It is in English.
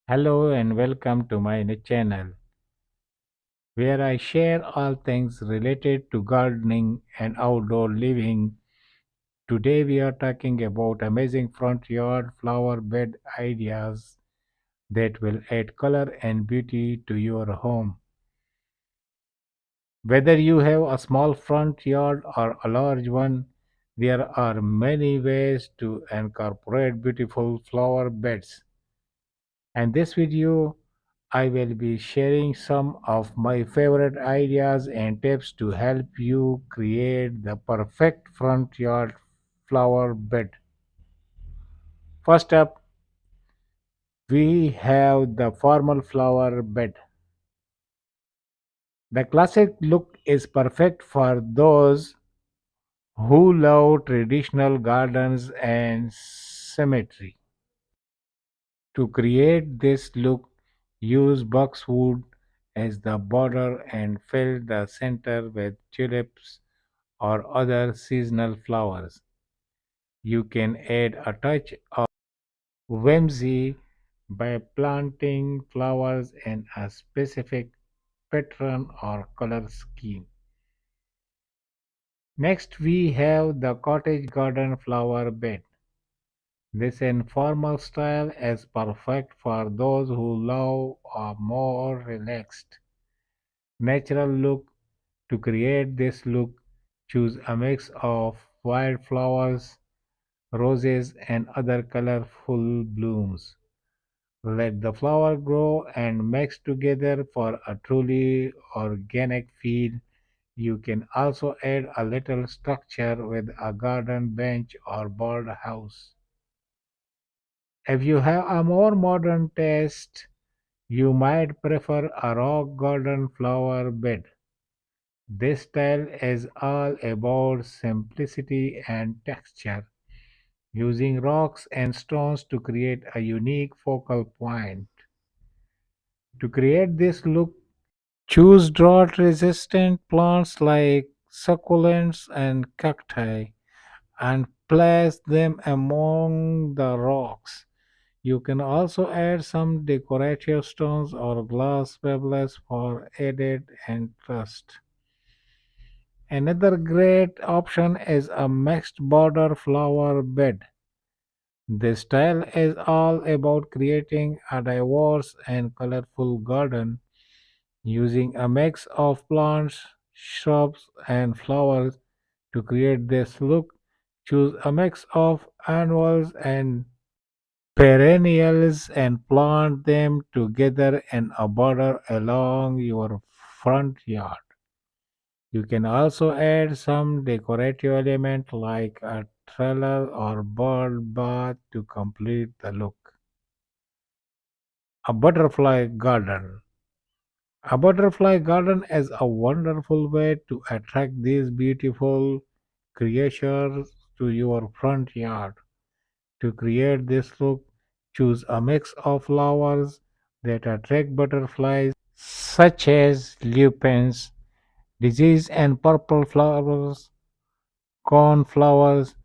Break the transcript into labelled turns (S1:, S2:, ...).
S1: Hello and welcome to my new channel where I share all things related to gardening and outdoor living. Today we are talking about amazing front yard flower bed ideas that will add color and beauty to your home. Whether you have a small front yard or a large one, there are many ways to incorporate beautiful flower beds. And this video I will be sharing some of my favorite ideas and tips to help you create the perfect front yard flower bed. First up, we have the formal flower bed. The classic look is perfect for those who love traditional gardens and symmetry. To create this look, use boxwood as the border and fill the center with tulips or other seasonal flowers. You can add a touch of whimsy by planting flowers in a specific pattern or color scheme. Next, we have the cottage garden flower bed. This informal style is perfect for those who love a more relaxed, natural look. To create this look, choose a mix of wildflowers, roses, and other colorful blooms. Let the flower grow and mix together for a truly organic feel. You can also add a little structure with a garden bench or bird house. If you have a more modern taste, you might prefer a rock garden flower bed. This style is all about simplicity and texture, using rocks and stones to create a unique focal point. To create this look, choose drought resistant plants like succulents and cacti and place them among the rocks. You can also add some decorative stones or glass pebbles for added interest. Another great option is a mixed border flower bed. This style is all about creating a diverse and colorful garden using a mix of plants, shrubs, and flowers to create this look. Choose a mix of annuals and perennials and plant them together in a border along your front yard. You can also add some decorative element like a trellis or bird bath to complete the look. A butterfly garden. A butterfly garden is a wonderful way to attract these beautiful creatures to your front yard. To create this look, choose a mix of flowers that attract butterflies, such as lupins, disease and purple flowers, cornflowers,